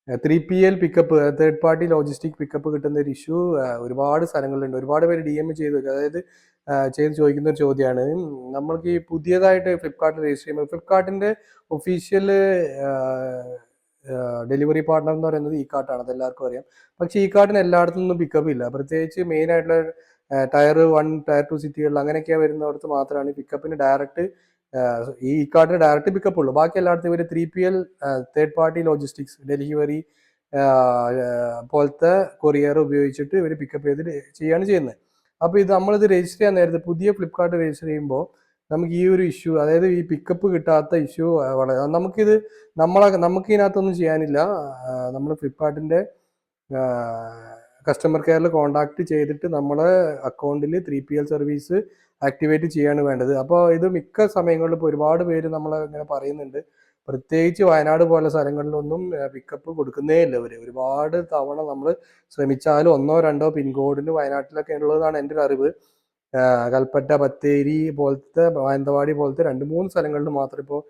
3PL pickup, third party logistic pickup കിട്ടുന്ന ഒരു issue ഒരുപാട് സ്ഥലങ്ങളിലുണ്ട്. ഒരുപാട് പേര് DM ചെയ്തു. അതായത് ചെയ്ത് ചോദിക്കുന്ന ഒരു ചോദ്യമാണ്. നമ്മൾക്ക് ഈ പുതിയതായിട്ട് ഫ്ലിപ്കാർട്ടിൽ രജിസ്റ്റർ ചെയ്യുമ്പോൾ ഫ്ലിപ്കാർട്ടിൻ്റെ ഒഫീഷ്യൽ ഡെലിവറി പാർട്ണർ എന്ന് പറയുന്നത് ഇ കാർട്ടാണ്, അതെല്ലാവർക്കും അറിയാം. പക്ഷേ ഇ കാർട്ടിന് എല്ലായിടത്തു നിന്നും പിക്കപ്പ് ഇല്ല. പ്രത്യേകിച്ച് മെയിൻ ആയിട്ടുള്ള ടയർ 1 ടയർ 2 സിറ്റികളിൽ അങ്ങനെയൊക്കെ വരുന്നിടത്ത് മാത്രമാണ് പിക്കപ്പിന് ഡയറക്റ്റ് ഈ കാർഡിന് ഡയറക്റ്റ് പിക്കപ്പ് ഉള്ളൂ. ബാക്കി എല്ലായിടത്തും ഇവർ 3PL third party logistics delivery പോലത്തെ കൊറിയർ ഉപയോഗിച്ചിട്ട് ഇവർ പിക്കപ്പ് ചെയ്ത് ചെയ്യാണ് ചെയ്യുന്നത്. അപ്പോൾ ഇത് നമ്മളിത് രജിസ്റ്റർ ചെയ്യാൻ നേരത്തെ പുതിയ ഫ്ലിപ്കാർട്ട് രജിസ്റ്റർ ചെയ്യുമ്പോൾ നമുക്ക് ഈ ഒരു ഇഷ്യൂ, അതായത് ഈ പിക്കപ്പ് കിട്ടാത്ത ഇഷ്യൂ വളരെ നമുക്ക് ഇതിനകത്തൊന്നും ചെയ്യാനില്ല. നമ്മൾ ഫ്ലിപ്കാർട്ടിൻ്റെ കസ്റ്റമർ കെയറിൽ കോൺടാക്ട് ചെയ്തിട്ട് നമ്മളെ അക്കൗണ്ടിൽ 3PL സർവീസ് ആക്ടിവേറ്റ് ചെയ്യാണ് വേണ്ടത്. അപ്പോൾ ഇത് മിക്ക സമയങ്ങളിലും ഇപ്പോൾ ഒരുപാട് പേര് നമ്മളെ ഇങ്ങനെ പറയുന്നുണ്ട്, പ്രത്യേകിച്ച് വയനാട് പോലെ സ്ഥലങ്ങളിലൊന്നും പിക്കപ്പ് കൊടുക്കുന്നേ ഇല്ല. ഒരുപാട് തവണ നമ്മൾ ശ്രമിച്ചാലും 1-2 പിൻകോഡിന് വയനാട്ടിലൊക്കെ ഉള്ളതാണ് എൻ്റെ ഒരു അറിവ്. കൽപ്പറ്റ, ബത്തേരി പോലത്തെ, മാനന്തവാടി പോലത്തെ 2-3 സ്ഥലങ്ങളിൽ മാത്രം ഇപ്പോൾ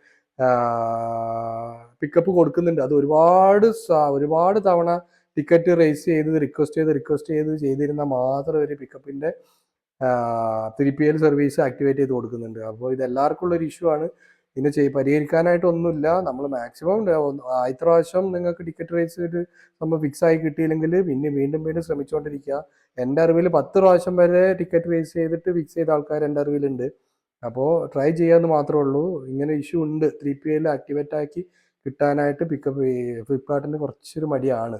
പിക്കപ്പ് കൊടുക്കുന്നുണ്ട്. അത് ഒരുപാട് തവണ ടിക്കറ്റ് റേസ് ചെയ്ത് റിക്വസ്റ്റ് ചെയ്ത് ചെയ്തിരുന്നാൽ മാത്രം ഒരു പിക്കപ്പിൻ്റെ 3PL സർവീസ് ആക്ടിവേറ്റ് ചെയ്ത് കൊടുക്കുന്നുണ്ട്. അപ്പോൾ ഇത് എല്ലാവർക്കും ഉള്ളൊരു ഇഷ്യൂ ആണ്. ഇതിന് പരിഹരിക്കാനായിട്ടൊന്നുമില്ല. നമ്മൾ മാക്സിമം ആദ്യത്തെ പ്രാവശ്യം നിങ്ങൾക്ക് ടിക്കറ്റ് റേസ് ചെയ്ത് നമ്മൾ ഫിക്സ് ആയി കിട്ടിയില്ലെങ്കിൽ പിന്നെ വീണ്ടും ശ്രമിച്ചുകൊണ്ടിരിക്കുക. എൻ്റെ അറിവിൽ 10 പ്രാവശ്യം വരെ ടിക്കറ്റ് റേസ് ചെയ്തിട്ട് ഫിക്സ് ചെയ്ത ആൾക്കാർ എൻ്റെ അറിവിലുണ്ട്. അപ്പോൾ ട്രൈ ചെയ്യാമെന്ന് മാത്രമേ ഉള്ളൂ. ഇങ്ങനെ ഇഷ്യൂ ഉണ്ട്, 3PL ആക്ടിവേറ്റ് ആക്കി കിട്ടാനായിട്ട് പിക്കപ്പ് ഫ്ലിപ്കാർട്ടിന് കുറച്ചൊരു മടിയാണ്.